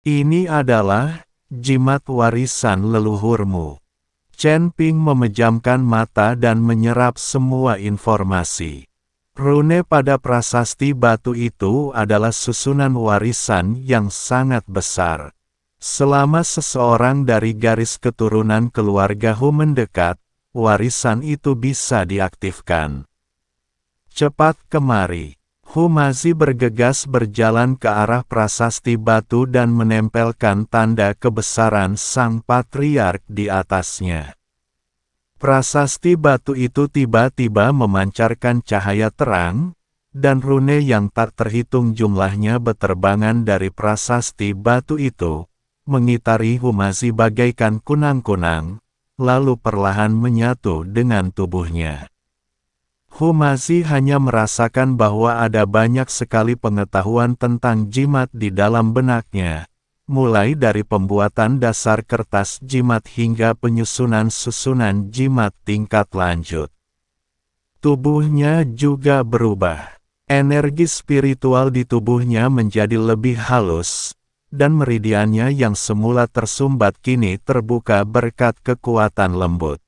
Ini adalah jimat warisan leluhurmu. Chen Ping memejamkan mata dan menyerap semua informasi. Rune pada prasasti batu itu adalah susunan warisan yang sangat besar. Selama seseorang dari garis keturunan keluarga Hu mendekat, warisan itu bisa diaktifkan. Cepat kemari. Hu Mazi bergegas berjalan ke arah prasasti batu dan menempelkan tanda kebesaran sang patriark di atasnya. Prasasti batu itu tiba-tiba memancarkan cahaya terang, dan rune yang tak terhitung jumlahnya beterbangan dari prasasti batu itu, mengitari Hu Mazi bagaikan kunang-kunang, lalu perlahan menyatu dengan tubuhnya. Hu Mazi hanya merasakan bahwa ada banyak sekali pengetahuan tentang jimat di dalam benaknya, mulai dari pembuatan dasar kertas jimat hingga penyusunan susunan jimat tingkat lanjut. Tubuhnya juga berubah. Energi spiritual di tubuhnya menjadi lebih halus, dan meridiannya yang semula tersumbat kini terbuka berkat kekuatan lembut.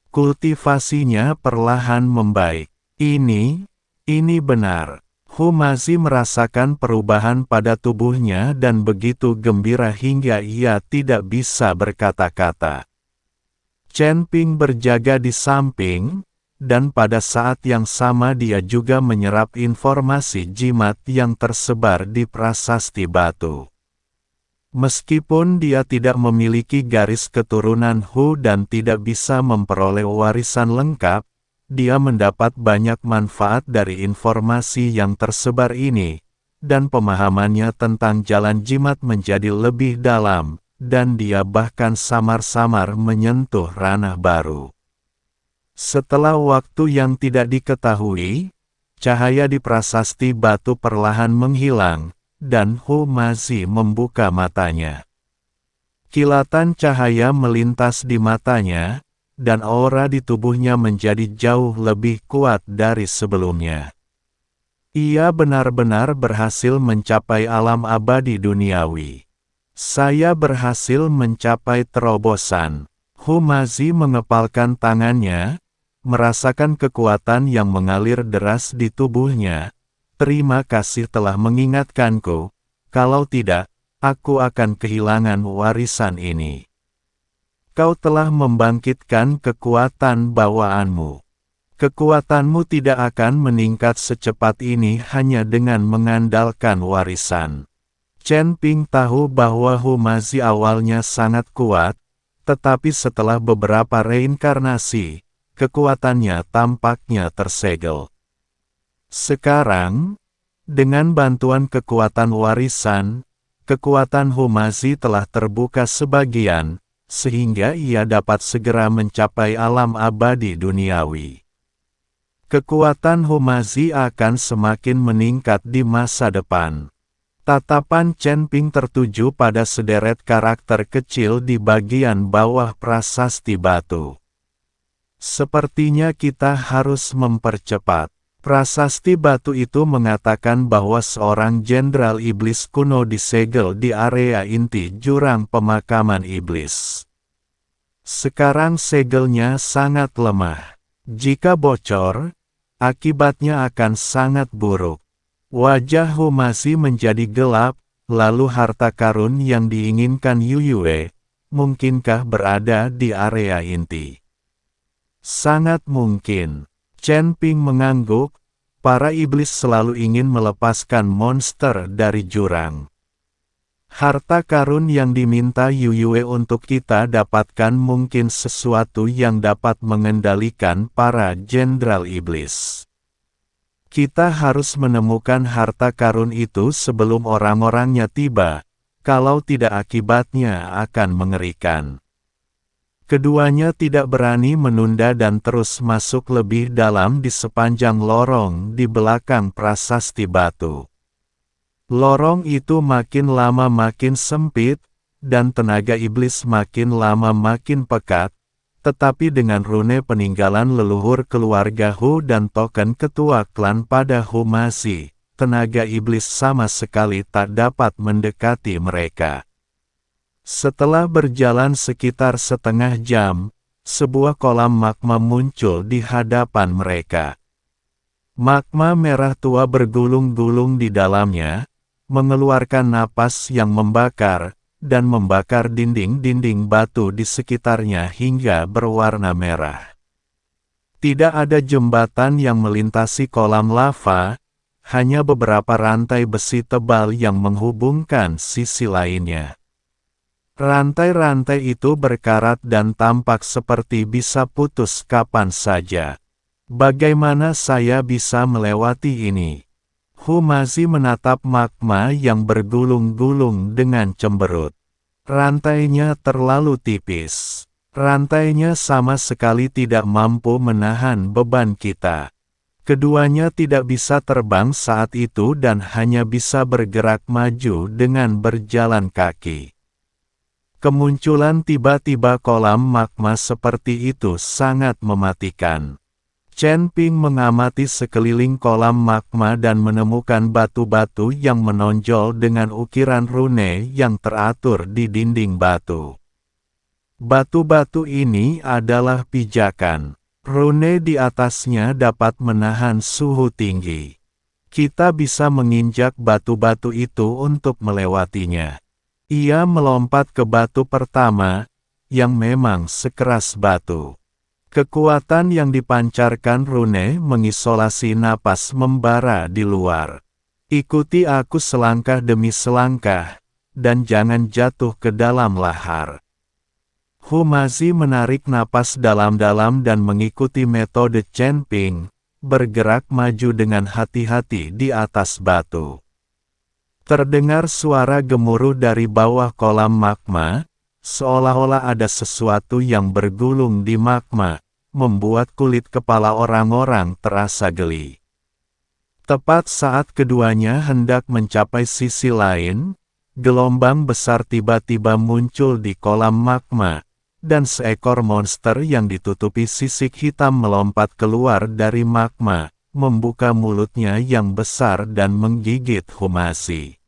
Kultivasinya perlahan membaik. Ini benar. Hu Mazi merasakan perubahan pada tubuhnya dan begitu gembira hingga ia tidak bisa berkata-kata. Chen Ping berjaga di samping, dan pada saat yang sama dia juga menyerap informasi jimat yang tersebar di prasasti batu. Meskipun dia tidak memiliki garis keturunan Hu dan tidak bisa memperoleh warisan lengkap, dia mendapat banyak manfaat dari informasi yang tersebar ini, dan pemahamannya tentang jalan jimat menjadi lebih dalam, dan dia bahkan samar-samar menyentuh ranah baru. Setelah waktu yang tidak diketahui, cahaya di prasasti batu perlahan menghilang, dan Hu Mazi membuka matanya. Kilatan cahaya melintas di matanya, dan aura di tubuhnya menjadi jauh lebih kuat dari sebelumnya. Ia benar-benar berhasil mencapai alam abadi duniawi. Saya berhasil mencapai terobosan. Hu Mazi mengepalkan tangannya, merasakan kekuatan yang mengalir deras di tubuhnya. Terima kasih telah mengingatkanku, kalau tidak, aku akan kehilangan warisan ini. Kau telah membangkitkan kekuatan bawaanmu. Kekuatanmu tidak akan meningkat secepat ini hanya dengan mengandalkan warisan. Chen Ping tahu bahwa Hu Mazi awalnya sangat kuat, tetapi setelah beberapa reinkarnasi, kekuatannya tampaknya tersegel. Sekarang, dengan bantuan kekuatan warisan, kekuatan Hu Mazi telah terbuka sebagian, sehingga ia dapat segera mencapai alam abadi duniawi. Kekuatan Hu Mazi akan semakin meningkat di masa depan. Tatapan Chen Ping tertuju pada sederet karakter kecil di bagian bawah prasasti batu. Sepertinya kita harus mempercepat. Prasasti batu itu mengatakan bahwa seorang jenderal iblis kuno disegel di area inti jurang pemakaman iblis. Sekarang segelnya sangat lemah. Jika bocor, akibatnya akan sangat buruk. Wajah Hu Mazi menjadi gelap, lalu harta karun yang diinginkan Yu Yue, mungkinkah berada di area inti? Sangat mungkin. Chen Ping mengangguk, para iblis selalu ingin melepaskan monster dari jurang. Harta karun yang diminta Yu Yue untuk kita dapatkan mungkin sesuatu yang dapat mengendalikan para jenderal iblis. Kita harus menemukan harta karun itu sebelum orang-orangnya tiba, kalau tidak akibatnya akan mengerikan. Keduanya tidak berani menunda dan terus masuk lebih dalam di sepanjang lorong di belakang prasasti batu. Lorong itu makin lama makin sempit, dan tenaga iblis makin lama makin pekat, tetapi dengan rune peninggalan leluhur keluarga Hu dan token ketua klan pada Hu Mazi, tenaga iblis sama sekali tak dapat mendekati mereka. Setelah berjalan sekitar setengah jam, sebuah kolam magma muncul di hadapan mereka. Magma merah tua bergulung-gulung di dalamnya, mengeluarkan napas yang membakar, dan membakar dinding-dinding batu di sekitarnya hingga berwarna merah. Tidak ada jembatan yang melintasi kolam lava, hanya beberapa rantai besi tebal yang menghubungkan sisi lainnya. Rantai-rantai itu berkarat dan tampak seperti bisa putus kapan saja. Bagaimana saya bisa melewati ini? Humazi menatap magma yang bergulung-gulung dengan cemberut. Rantainya terlalu tipis. Rantainya sama sekali tidak mampu menahan beban kita. Keduanya tidak bisa terbang saat itu dan hanya bisa bergerak maju dengan berjalan kaki. Kemunculan tiba-tiba kolam magma seperti itu sangat mematikan. Chen Ping mengamati sekeliling kolam magma dan menemukan batu-batu yang menonjol dengan ukiran rune yang teratur di dinding batu. Batu-batu ini adalah pijakan. Rune di atasnya dapat menahan suhu tinggi. Kita bisa menginjak batu-batu itu untuk melewatinya. Ia melompat ke batu pertama, yang memang sekeras batu. Kekuatan yang dipancarkan rune mengisolasi napas membara di luar. Ikuti aku selangkah demi selangkah, dan jangan jatuh ke dalam lahar. Humazi menarik napas dalam-dalam dan mengikuti metode Chen Ping, bergerak maju dengan hati-hati di atas batu. Terdengar suara gemuruh dari bawah kolam magma, seolah-olah ada sesuatu yang bergulung di magma, membuat kulit kepala orang-orang terasa geli. Tepat saat keduanya hendak mencapai sisi lain, gelombang besar tiba-tiba muncul di kolam magma, dan seekor monster yang ditutupi sisik hitam melompat keluar dari magma, membuka mulutnya yang besar dan menggigit Humazi.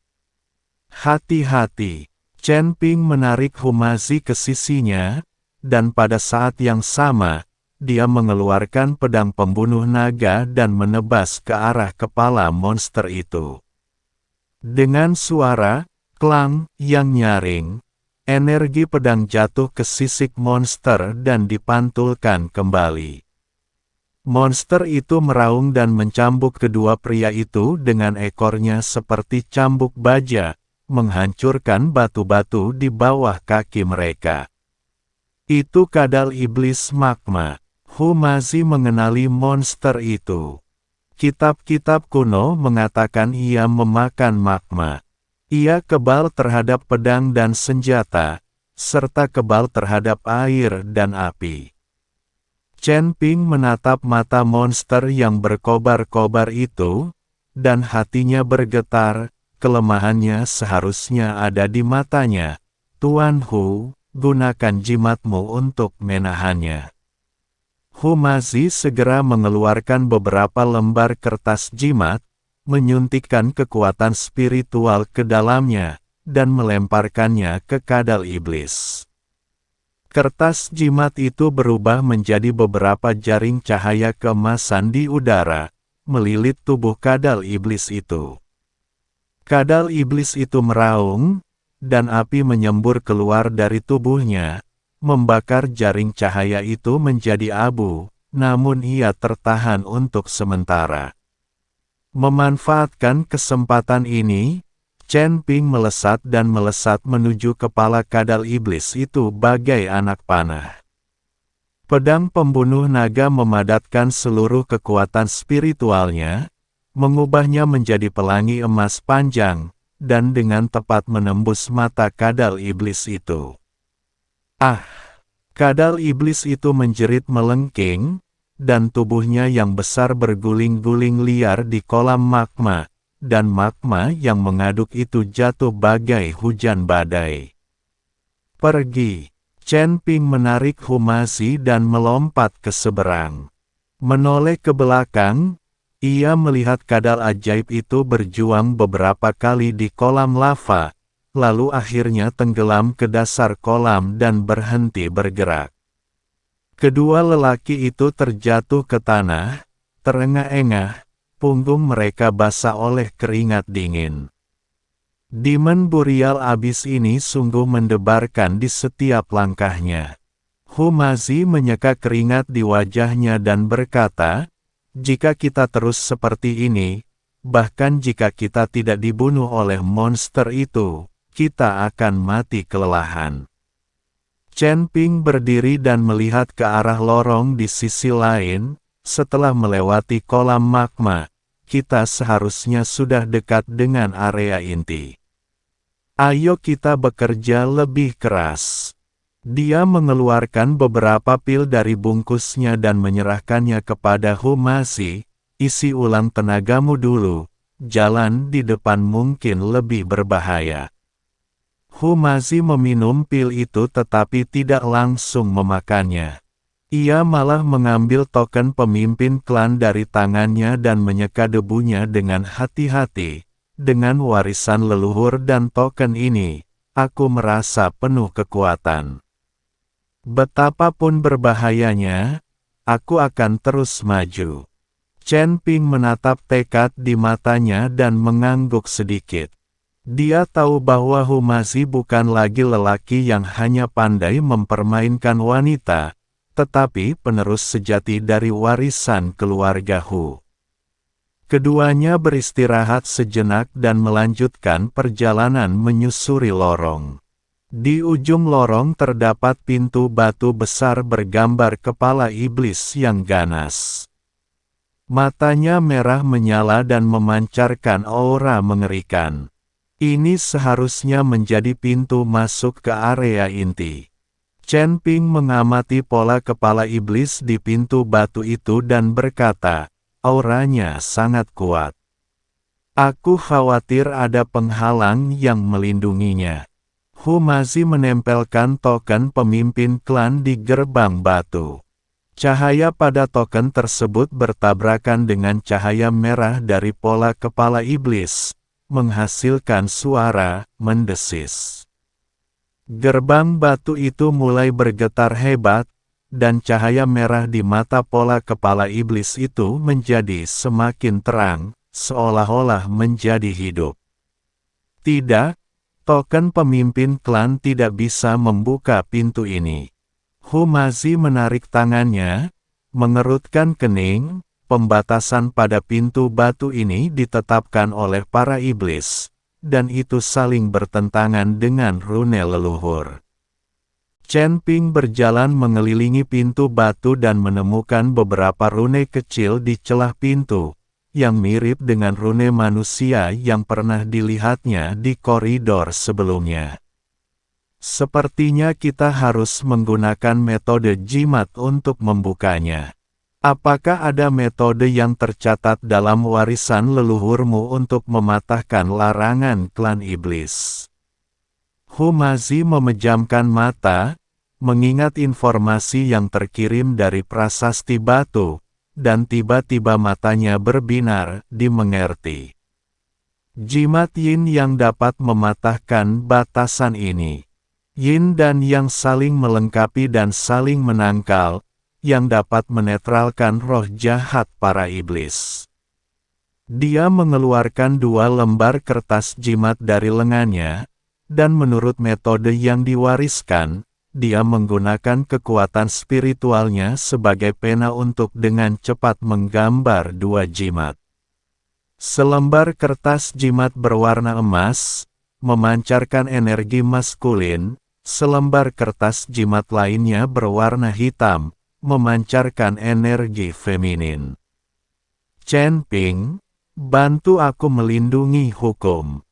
Hati-hati, Chen Ping menarik Humazi ke sisinya, dan pada saat yang sama, dia mengeluarkan pedang pembunuh naga dan menebas ke arah kepala monster itu. Dengan suara klang yang nyaring, energi pedang jatuh ke sisik monster dan dipantulkan kembali. Monster itu meraung dan mencambuk kedua pria itu dengan ekornya seperti cambuk baja, menghancurkan batu-batu di bawah kaki mereka. Itu kadal iblis magma. Humazi mengenali monster itu. Kitab-kitab kuno mengatakan ia memakan magma. Ia kebal terhadap pedang dan senjata, serta kebal terhadap air dan api. Chen Ping menatap mata monster yang berkobar-kobar itu, dan hatinya bergetar. Kelemahannya seharusnya ada di matanya. Tuan Hu, gunakan jimatmu untuk menahannya. Humazi segera mengeluarkan beberapa lembar kertas jimat, menyuntikkan kekuatan spiritual ke dalamnya, dan melemparkannya ke kadal iblis. Kertas jimat itu berubah menjadi beberapa jaring cahaya keemasan di udara, melilit tubuh kadal iblis itu. Kadal iblis itu meraung, dan api menyembur keluar dari tubuhnya, membakar jaring cahaya itu menjadi abu, namun ia tertahan untuk sementara. Memanfaatkan kesempatan ini, Chen Ping melesat dan melesat menuju kepala kadal iblis itu bagai anak panah. Pedang pembunuh naga memadatkan seluruh kekuatan spiritualnya, mengubahnya menjadi pelangi emas panjang, dan dengan tepat menembus mata kadal iblis itu. Ah! Kadal iblis itu menjerit melengking, dan tubuhnya yang besar berguling-guling liar di kolam magma, dan magma yang mengaduk itu jatuh bagai hujan badai. Pergi! Chen Ping menarik Humazi dan melompat ke seberang. Menoleh ke belakang, Ia melihat kadal ajaib itu berjuang beberapa kali di kolam lava, lalu akhirnya tenggelam ke dasar kolam dan berhenti bergerak. Kedua lelaki itu terjatuh ke tanah, terengah-engah, punggung mereka basah oleh keringat dingin. Demon Burial Abyss ini sungguh mendebarkan di setiap langkahnya. Humazi menyeka keringat di wajahnya dan berkata, "Jika kita terus seperti ini, bahkan jika kita tidak dibunuh oleh monster itu, kita akan mati kelelahan." Chen Ping berdiri dan melihat ke arah lorong di sisi lain. Setelah melewati kolam magma, kita seharusnya sudah dekat dengan area inti. Ayo kita bekerja lebih keras. Dia mengeluarkan beberapa pil dari bungkusnya dan menyerahkannya kepada Humazi. Isi ulang tenagamu dulu, jalan di depan mungkin lebih berbahaya. Humazi meminum pil itu tetapi tidak langsung memakannya. Ia malah mengambil token pemimpin klan dari tangannya dan menyeka debunya dengan hati-hati. Dengan warisan leluhur dan token ini, aku merasa penuh kekuatan. Betapapun berbahayanya, aku akan terus maju. Chen Ping menatap tekad di matanya dan mengangguk sedikit. Dia tahu bahwa Humazi bukan lagi lelaki yang hanya pandai mempermainkan wanita, tetapi penerus sejati dari warisan keluarga Hu. Keduanya beristirahat sejenak dan melanjutkan perjalanan menyusuri lorong. Di ujung lorong terdapat pintu batu besar bergambar kepala iblis yang ganas. Matanya merah menyala dan memancarkan aura mengerikan. Ini seharusnya menjadi pintu masuk ke area inti. Chen Ping mengamati pola kepala iblis di pintu batu itu dan berkata, "Auranya sangat kuat. Aku khawatir ada penghalang yang melindunginya." Humazi menempelkan token pemimpin klan di gerbang batu. Cahaya pada token tersebut bertabrakan dengan cahaya merah dari pola kepala iblis, menghasilkan suara mendesis. Gerbang batu itu mulai bergetar hebat, dan cahaya merah di mata pola kepala iblis itu menjadi semakin terang, seolah-olah menjadi hidup. Tidak, token pemimpin klan tidak bisa membuka pintu ini. Humazi menarik tangannya, mengerutkan kening. Pembatasan pada pintu batu ini ditetapkan oleh para iblis, dan itu saling bertentangan dengan rune leluhur. Chen Ping berjalan mengelilingi pintu batu dan menemukan beberapa rune kecil di celah pintu, yang mirip dengan rune manusia yang pernah dilihatnya di koridor sebelumnya. Sepertinya kita harus menggunakan metode jimat untuk membukanya. Apakah ada metode yang tercatat dalam warisan leluhurmu untuk mematahkan larangan klan iblis? Humazi memejamkan mata, mengingat informasi yang terkirim dari prasasti batu, dan tiba-tiba matanya berbinar, dimengerti. Jimat yin yang dapat mematahkan batasan ini. Yin dan yang saling melengkapi dan saling menangkal, yang dapat menetralkan roh jahat para iblis. Dia mengeluarkan 2 lembar kertas jimat dari lengannya, dan menurut metode yang diwariskan, dia menggunakan kekuatan spiritualnya sebagai pena untuk dengan cepat menggambar 2 jimat. Selembar kertas jimat berwarna emas, memancarkan energi maskulin, selembar kertas jimat lainnya berwarna hitam, memancarkan energi feminin. Chen Ping, bantu aku melindungi hukum.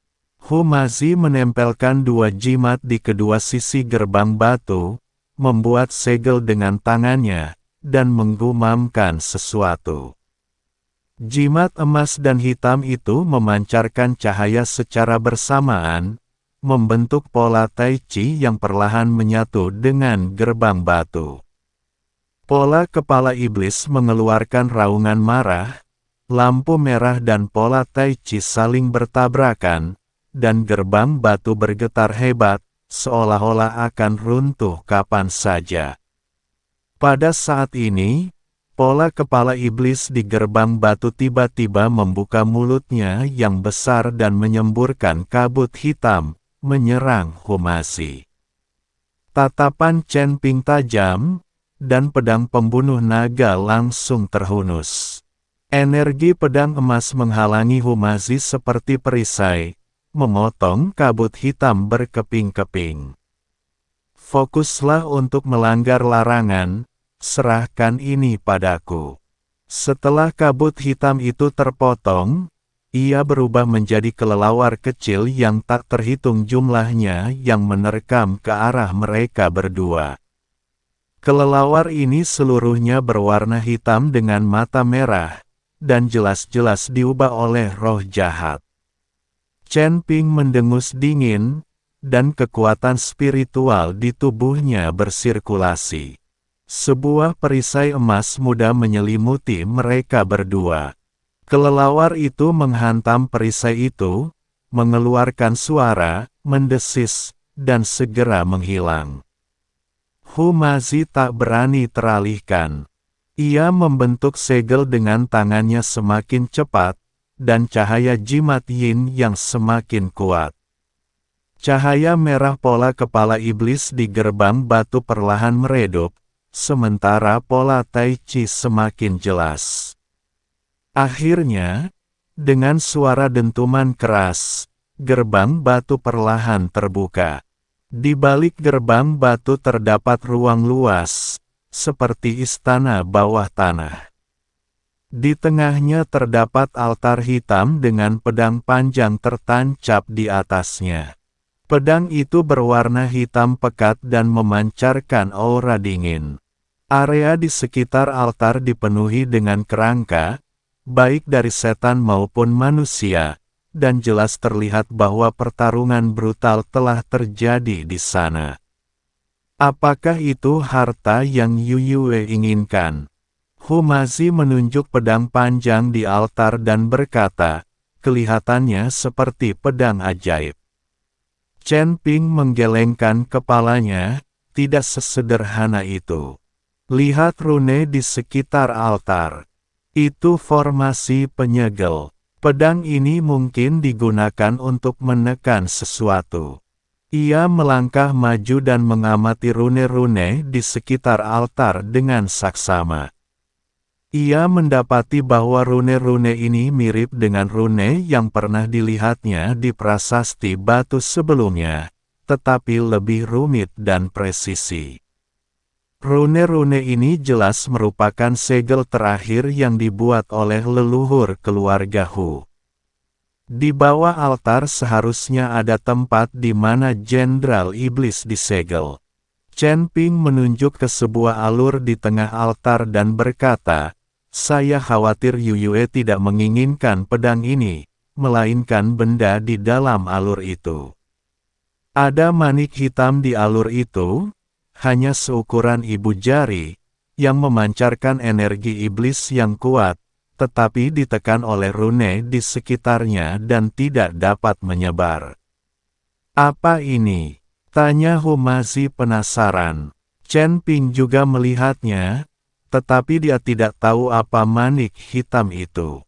Humazi menempelkan 2 jimat di kedua sisi gerbang batu, membuat segel dengan tangannya, dan menggumamkan sesuatu. Jimat emas dan hitam itu memancarkan cahaya secara bersamaan, membentuk pola tai chi yang perlahan menyatu dengan gerbang batu. Pola kepala iblis mengeluarkan raungan marah, lampu merah dan pola Tai Chi saling bertabrakan, dan gerbang batu bergetar hebat, seolah-olah akan runtuh kapan saja. Pada saat ini, pola kepala iblis di gerbang batu tiba-tiba membuka mulutnya yang besar dan menyemburkan kabut hitam, menyerang Humasi. Tatapan Chen Ping tajam, dan pedang pembunuh naga langsung terhunus. Energi pedang emas menghalangi Humasi seperti perisai, memotong kabut hitam berkeping-keping. Fokuslah untuk melanggar larangan, serahkan ini padaku. Setelah kabut hitam itu terpotong, ia berubah menjadi kelelawar kecil yang tak terhitung jumlahnya yang menerkam ke arah mereka berdua. Kelelawar ini seluruhnya berwarna hitam dengan mata merah, dan jelas-jelas diubah oleh roh jahat. Chen Ping mendengus dingin, dan kekuatan spiritual di tubuhnya bersirkulasi. Sebuah perisai emas muda menyelimuti mereka berdua. Kelelawar itu menghantam perisai itu, mengeluarkan suara, mendesis, dan segera menghilang. Humasi tak berani teralihkan. Ia membentuk segel dengan tangannya semakin cepat, dan cahaya jimat yin yang semakin kuat. Cahaya merah pola kepala iblis di gerbang batu perlahan meredup, sementara pola Tai Chi semakin jelas. Akhirnya, dengan suara dentuman keras, gerbang batu perlahan terbuka. Di balik gerbang batu terdapat ruang luas, seperti istana bawah tanah. Di tengahnya terdapat altar hitam dengan pedang panjang tertancap di atasnya. Pedang itu berwarna hitam pekat dan memancarkan aura dingin. Area di sekitar altar dipenuhi dengan kerangka, baik dari setan maupun manusia, dan jelas terlihat bahwa pertarungan brutal telah terjadi di sana. Apakah itu harta yang Yu Yue inginkan? Humasi menunjuk pedang panjang di altar dan berkata, kelihatannya seperti pedang ajaib. Chen Ping menggelengkan kepalanya, tidak sesederhana itu. Lihat rune di sekitar altar. Itu formasi penyegel. Pedang ini mungkin digunakan untuk menekan sesuatu. Ia melangkah maju dan mengamati rune-rune di sekitar altar dengan saksama. Ia mendapati bahwa rune-rune ini mirip dengan rune yang pernah dilihatnya di prasasti batu sebelumnya, tetapi lebih rumit dan presisi. Rune-rune ini jelas merupakan segel terakhir yang dibuat oleh leluhur keluarga Hu. Di bawah altar seharusnya ada tempat di mana Jenderal Iblis disegel. Chen Ping menunjuk ke sebuah alur di tengah altar dan berkata, saya khawatir Yu Yue tidak menginginkan pedang ini, melainkan benda di dalam alur itu. Ada manik hitam di alur itu, hanya seukuran ibu jari, yang memancarkan energi iblis yang kuat, tetapi ditekan oleh rune di sekitarnya dan tidak dapat menyebar. Apa ini? Tanya Humasi penasaran. Chen Ping juga melihatnya, tetapi dia tidak tahu apa manik hitam itu.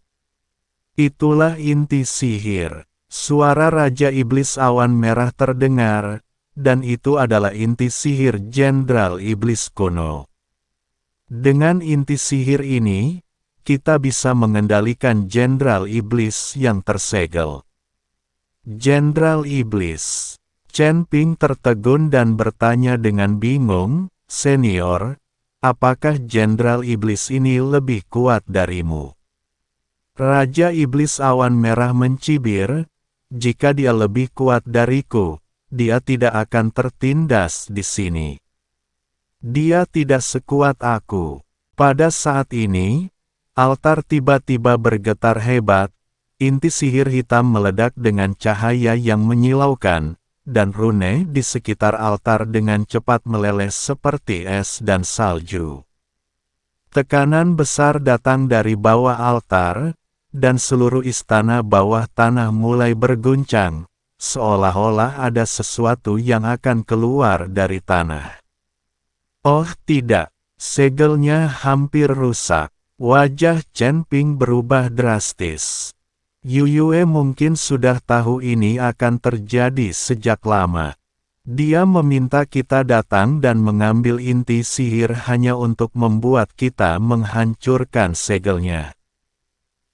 Itulah inti sihir. Suara Raja Iblis Awan Merah terdengar, dan itu adalah inti sihir Jenderal Iblis kuno. Dengan inti sihir ini, kita bisa mengendalikan Jenderal Iblis yang tersegel. Jenderal Iblis. Chen Ping tertegun dan bertanya dengan bingung, Senior, apakah Jenderal Iblis ini lebih kuat darimu? Raja Iblis Awan Merah mencibir, jika dia lebih kuat dariku, dia tidak akan tertindas di sini. Dia tidak sekuat aku. Pada saat ini, altar tiba-tiba bergetar hebat, inti sihir hitam meledak dengan cahaya yang menyilaukan, dan rune di sekitar altar dengan cepat meleleh seperti es dan salju. Tekanan besar datang dari bawah altar, dan seluruh istana bawah tanah mulai berguncang, seolah-olah ada sesuatu yang akan keluar dari tanah. Oh tidak, segelnya hampir rusak. Wajah Chen Ping berubah drastis. Yuyue mungkin sudah tahu ini akan terjadi sejak lama. Dia meminta kita datang dan mengambil inti sihir hanya untuk membuat kita menghancurkan segelnya.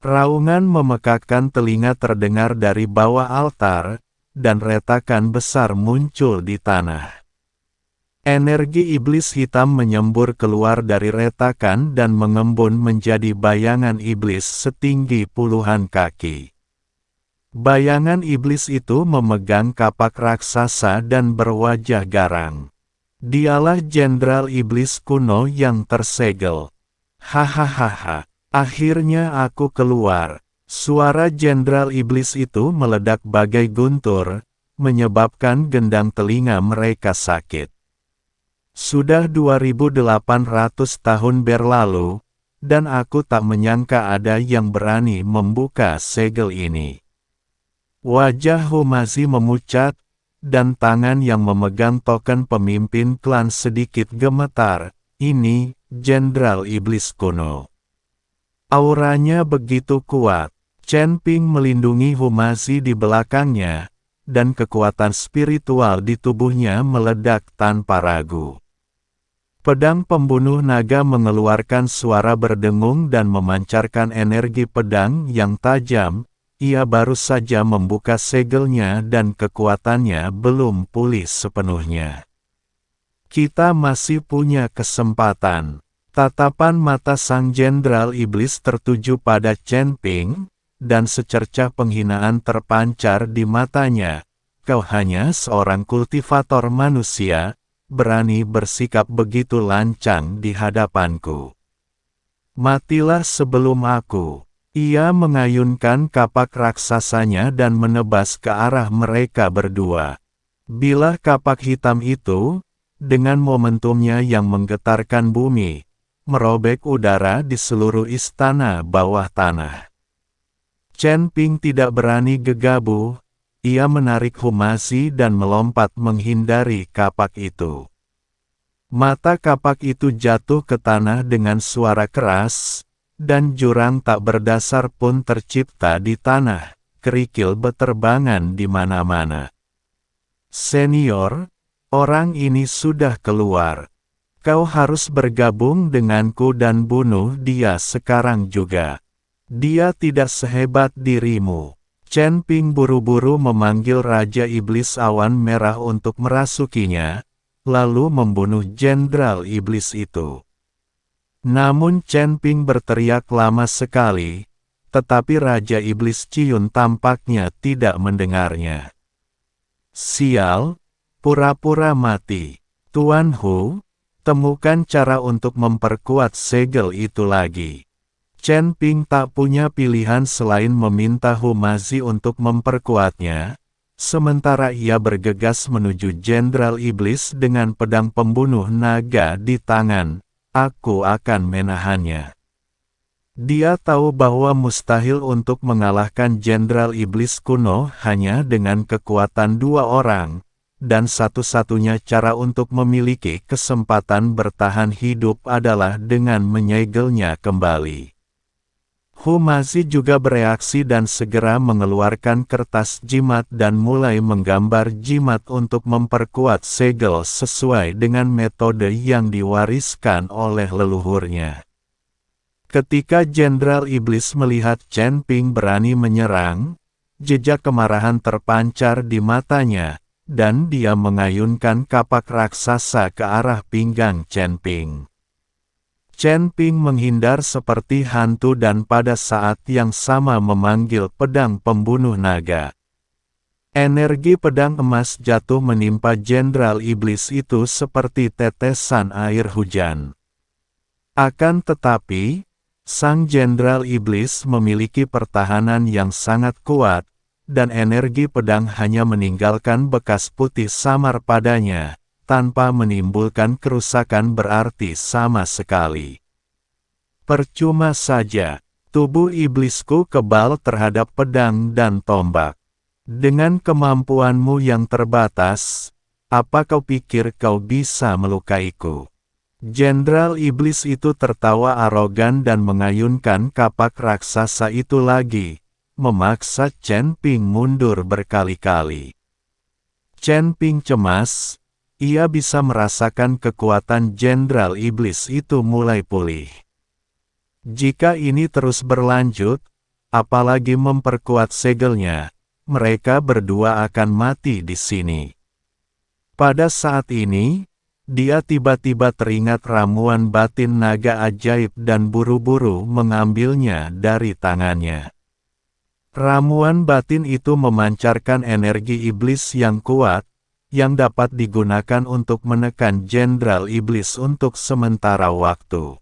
Raungan memekakkan telinga terdengar dari bawah altar, dan retakan besar muncul di tanah. Energi iblis hitam menyembur keluar dari retakan dan mengembun menjadi bayangan iblis setinggi puluhan kaki. Bayangan iblis itu memegang kapak raksasa dan berwajah garang. Dialah Jenderal Iblis kuno yang tersegel. Hahaha, akhirnya aku keluar. Suara Jenderal Iblis itu meledak bagai guntur, menyebabkan gendang telinga mereka sakit. Sudah 2800 tahun berlalu, dan aku tak menyangka ada yang berani membuka segel ini. Wajah Humazi memucat, dan tangan yang memegang token pemimpin klan sedikit gemetar. Ini, Jenderal Iblis kuno. Auranya begitu kuat. Chen Ping melindungi Humazi di belakangnya, dan kekuatan spiritual di tubuhnya meledak tanpa ragu. Pedang pembunuh naga mengeluarkan suara berdengung dan memancarkan energi pedang yang tajam. Ia baru saja membuka segelnya dan kekuatannya belum pulih sepenuhnya. Kita masih punya kesempatan. Tatapan mata sang Jenderal Iblis tertuju pada Chen Ping, dan secercah penghinaan terpancar di matanya. Kau hanya seorang kultivator manusia, berani bersikap begitu lancang di hadapanku. Matilah sebelum aku. Ia mengayunkan kapak raksasanya dan menebas ke arah mereka berdua. Bilah kapak hitam itu, dengan momentumnya yang menggetarkan bumi, merobek udara di seluruh istana bawah tanah. Chen Ping tidak berani gegabah, ia menarik Humazi dan melompat menghindari kapak itu. Mata kapak itu jatuh ke tanah dengan suara keras, dan jurang tak berdasar pun tercipta di tanah, kerikil beterbangan di mana-mana. Senior, orang ini sudah keluar. Kau harus bergabung denganku dan bunuh dia sekarang juga. Dia tidak sehebat dirimu. Chen Ping buru-buru memanggil Raja Iblis Awan Merah untuk merasukinya, lalu membunuh Jenderal Iblis itu. Namun Chen Ping berteriak lama sekali, tetapi Raja Iblis Ciun tampaknya tidak mendengarnya. Sial, pura-pura mati. Tuan Hu, temukan cara untuk memperkuat segel itu lagi. Chen Ping tak punya pilihan selain meminta Humazi untuk memperkuatnya, sementara ia bergegas menuju Jenderal Iblis dengan pedang pembunuh naga di tangan. Aku akan menahannya. Dia tahu bahwa mustahil untuk mengalahkan Jenderal Iblis kuno hanya dengan kekuatan dua orang, dan satu-satunya cara untuk memiliki kesempatan bertahan hidup adalah dengan menyegelnya kembali. Humazi juga bereaksi dan segera mengeluarkan kertas jimat dan mulai menggambar jimat untuk memperkuat segel sesuai dengan metode yang diwariskan oleh leluhurnya. Ketika Jenderal Iblis melihat Chen Ping berani menyerang, jejak kemarahan terpancar di matanya, dan dia mengayunkan kapak raksasa ke arah pinggang Chen Ping. Chen Ping menghindar seperti hantu dan pada saat yang sama memanggil pedang pembunuh naga. Energi pedang emas jatuh menimpa Jenderal Iblis itu seperti tetesan air hujan. Akan tetapi, sang Jenderal Iblis memiliki pertahanan yang sangat kuat, dan energi pedang hanya meninggalkan bekas putih samar padanya, tanpa menimbulkan kerusakan berarti sama sekali. Percuma saja, Tubuh iblisku kebal terhadap pedang dan tombak. Dengan kemampuanmu yang terbatas, apa kau pikir kau bisa melukaiku? Jenderal Iblis itu tertawa arogan dan mengayunkan kapak raksasa itu lagi, memaksa Chen Ping mundur berkali-kali. Chen Ping cemas, ia bisa merasakan kekuatan Jenderal Iblis itu mulai pulih. Jika ini terus berlanjut, apalagi memperkuat segelnya, mereka berdua akan mati di sini. Pada saat ini, dia tiba-tiba teringat ramuan batin naga ajaib dan buru-buru mengambilnya dari tangannya. Ramuan batin itu memancarkan energi iblis yang kuat, yang dapat digunakan untuk menekan Jenderal Iblis untuk sementara waktu.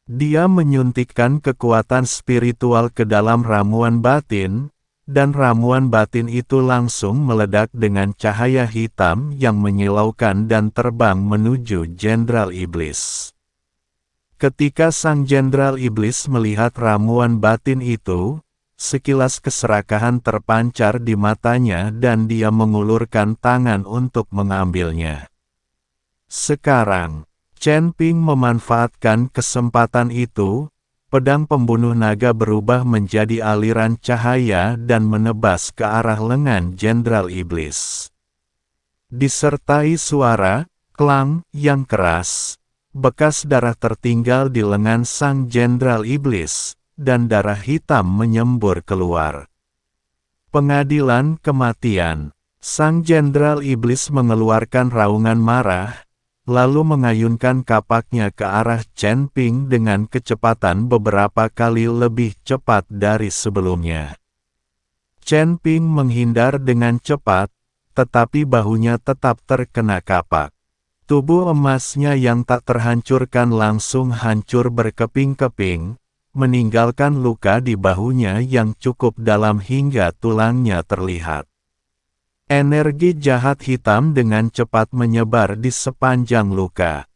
Dia menyuntikkan kekuatan spiritual ke dalam ramuan batin, dan ramuan batin itu langsung meledak dengan cahaya hitam yang menyilaukan dan terbang menuju Jenderal Iblis. Ketika sang Jenderal Iblis melihat ramuan batin itu, sekilas keserakahan terpancar di matanya dan dia mengulurkan tangan untuk mengambilnya. Sekarang, Chen Ping memanfaatkan kesempatan itu, pedang pembunuh naga berubah menjadi aliran cahaya dan menebas ke arah lengan Jenderal Iblis. Disertai suara klang yang keras, bekas darah tertinggal di lengan sang Jenderal Iblis, dan darah hitam menyembur keluar. Pengadilan kematian. Sang Jenderal Iblis mengeluarkan raungan marah, lalu mengayunkan kapaknya ke arah Chen Ping dengan kecepatan beberapa kali lebih cepat dari sebelumnya. Chen Ping menghindar dengan cepat, tetapi bahunya tetap terkena kapak. Tubuh emasnya yang tak terhancurkan langsung hancur berkeping-keping, meninggalkan luka di bahunya yang cukup dalam hingga tulangnya terlihat. Energi jahat hitam dengan cepat menyebar di sepanjang luka.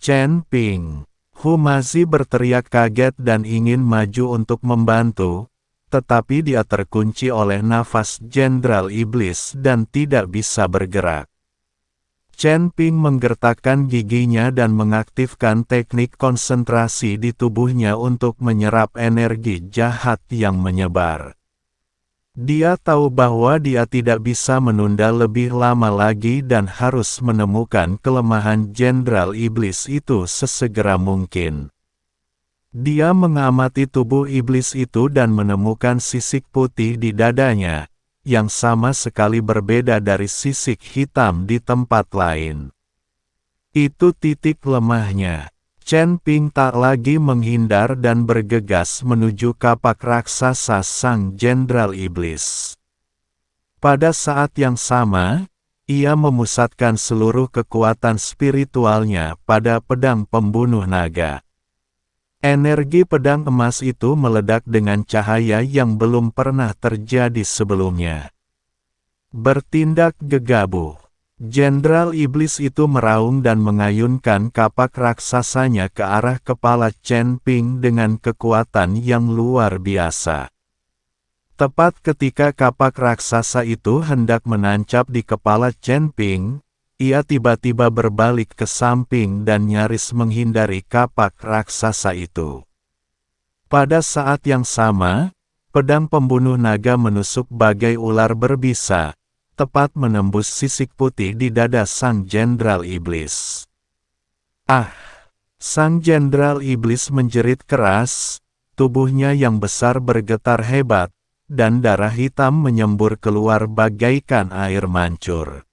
Chen Ping, Humazi berteriak kaget dan ingin maju untuk membantu, tetapi dia terkunci oleh nafas Jenderal Iblis dan tidak bisa bergerak. Chen Ping menggertakkan giginya dan mengaktifkan teknik konsentrasi di tubuhnya untuk menyerap energi jahat yang menyebar. Dia tahu bahwa dia tidak bisa menunda lebih lama lagi dan harus menemukan kelemahan Jenderal Iblis itu sesegera mungkin. Dia mengamati tubuh iblis itu dan menemukan sisik putih di dadanya, yang sama sekali berbeda dari sisik hitam di tempat lain. Itu titik lemahnya. Chen Ping tak lagi menghindar dan bergegas menuju kapak raksasa sang Jenderal Iblis. Pada saat yang sama, ia memusatkan seluruh kekuatan spiritualnya pada pedang pembunuh naga. Energi pedang emas itu meledak dengan cahaya yang belum pernah terjadi sebelumnya. Bertindak gegabah. Jenderal Iblis itu meraung dan mengayunkan kapak raksasanya ke arah kepala Chen Ping dengan kekuatan yang luar biasa. Tepat ketika kapak raksasa itu hendak menancap di kepala Chen Ping, ia tiba-tiba berbalik ke samping dan nyaris menghindari kapak raksasa itu. Pada saat yang sama, pedang pembunuh naga menusuk bagai ular berbisa, tepat menembus sisik putih di dada sang Jenderal Iblis. Ah! Sang Jenderal Iblis menjerit keras, tubuhnya yang besar bergetar hebat, dan darah hitam menyembur keluar bagaikan air mancur.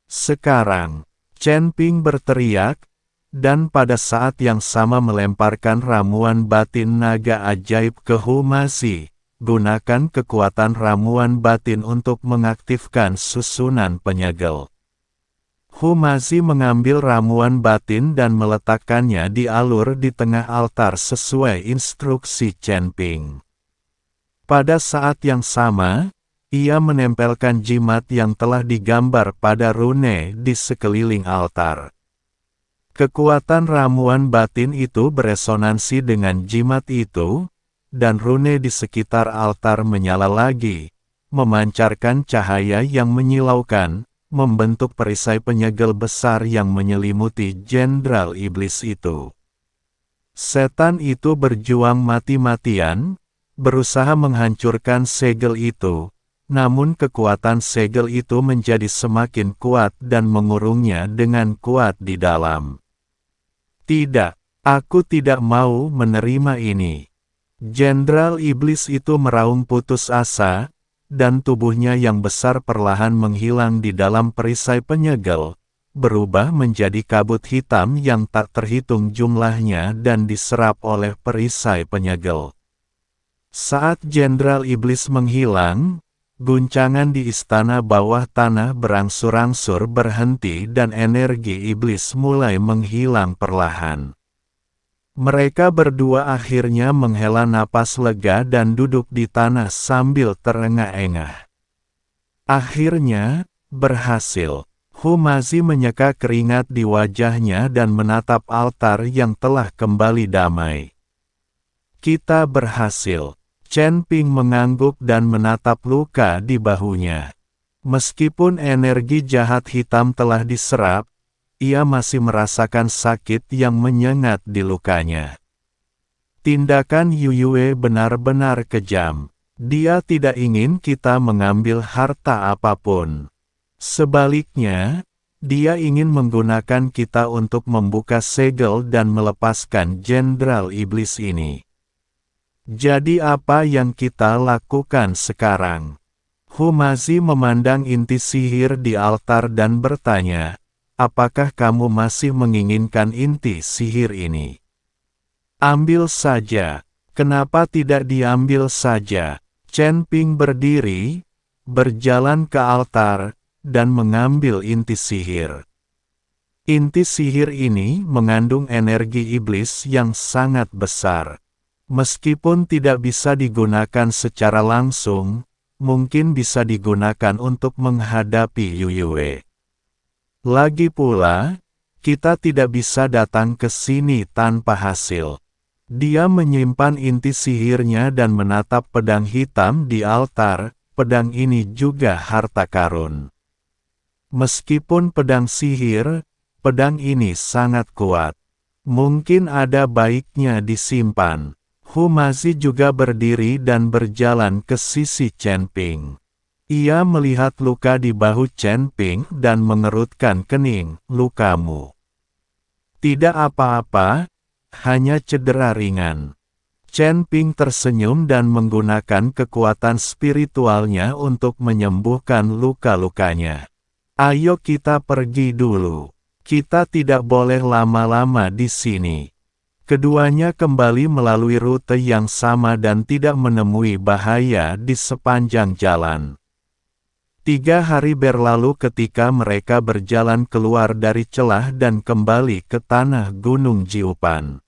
Sekarang, Chen Ping berteriak, dan pada saat yang sama melemparkan ramuan batin naga ajaib ke Humazi. Gunakan kekuatan ramuan batin untuk mengaktifkan susunan penyegel. Humazi mengambil ramuan batin dan meletakkannya di alur di tengah altar sesuai instruksi Chen Ping. Pada saat yang sama, ia menempelkan jimat yang telah digambar pada rune di sekeliling altar. Kekuatan ramuan batin itu beresonansi dengan jimat itu, dan rune di sekitar altar menyala lagi, memancarkan cahaya yang menyilaukan, membentuk perisai penyegel besar yang menyelimuti Jenderal Iblis itu. Setan itu berjuang mati-matian, berusaha menghancurkan segel itu, namun kekuatan segel itu menjadi semakin kuat dan mengurungnya dengan kuat di dalam. Tidak, aku tidak mau menerima ini. Jenderal Iblis itu meraung putus asa, dan tubuhnya yang besar perlahan menghilang di dalam perisai penyegel, berubah menjadi kabut hitam yang tak terhitung jumlahnya dan diserap oleh perisai penyegel. Saat Jenderal Iblis menghilang, guncangan di istana bawah tanah berangsur-angsur berhenti dan energi iblis mulai menghilang perlahan. Mereka berdua akhirnya menghela napas lega dan duduk di tanah sambil terengah-engah. Akhirnya, berhasil. Humazi menyeka keringat di wajahnya dan menatap altar yang telah kembali damai. Kita berhasil. Chen Ping mengangguk dan menatap luka di bahunya. Meskipun energi jahat hitam telah diserap, ia masih merasakan sakit yang menyengat di lukanya. Tindakan Yuyue benar-benar kejam. Dia tidak ingin kita mengambil harta apapun. Sebaliknya, dia ingin menggunakan kita untuk membuka segel dan melepaskan Jenderal Iblis ini. Jadi apa yang kita lakukan sekarang? Humazi memandang inti sihir di altar dan bertanya, apakah kamu masih menginginkan inti sihir ini? Ambil saja. Kenapa tidak diambil saja? Chen Ping berdiri, berjalan ke altar, dan mengambil inti sihir. Inti sihir ini mengandung energi iblis yang sangat besar. Meskipun tidak bisa digunakan secara langsung, mungkin bisa digunakan untuk menghadapi Yuyue. Lagi pula, kita tidak bisa datang ke sini tanpa hasil. Dia menyimpan inti sihirnya dan menatap pedang hitam di altar. Pedang ini juga harta karun. Meskipun pedang sihir, pedang ini sangat kuat. Mungkin ada baiknya disimpan. Humazi juga berdiri dan berjalan ke sisi Chen Ping. Ia melihat luka di bahu Chen Ping dan mengerutkan kening. Lukamu tidak apa-apa, hanya cedera ringan. Chen Ping tersenyum dan menggunakan kekuatan spiritualnya untuk menyembuhkan luka-lukanya. Ayo kita pergi dulu. Kita tidak boleh lama-lama di sini. Keduanya kembali melalui rute yang sama dan tidak menemui bahaya di sepanjang jalan. 3 hari berlalu ketika mereka berjalan keluar dari celah dan kembali ke tanah Gunung Jiupan.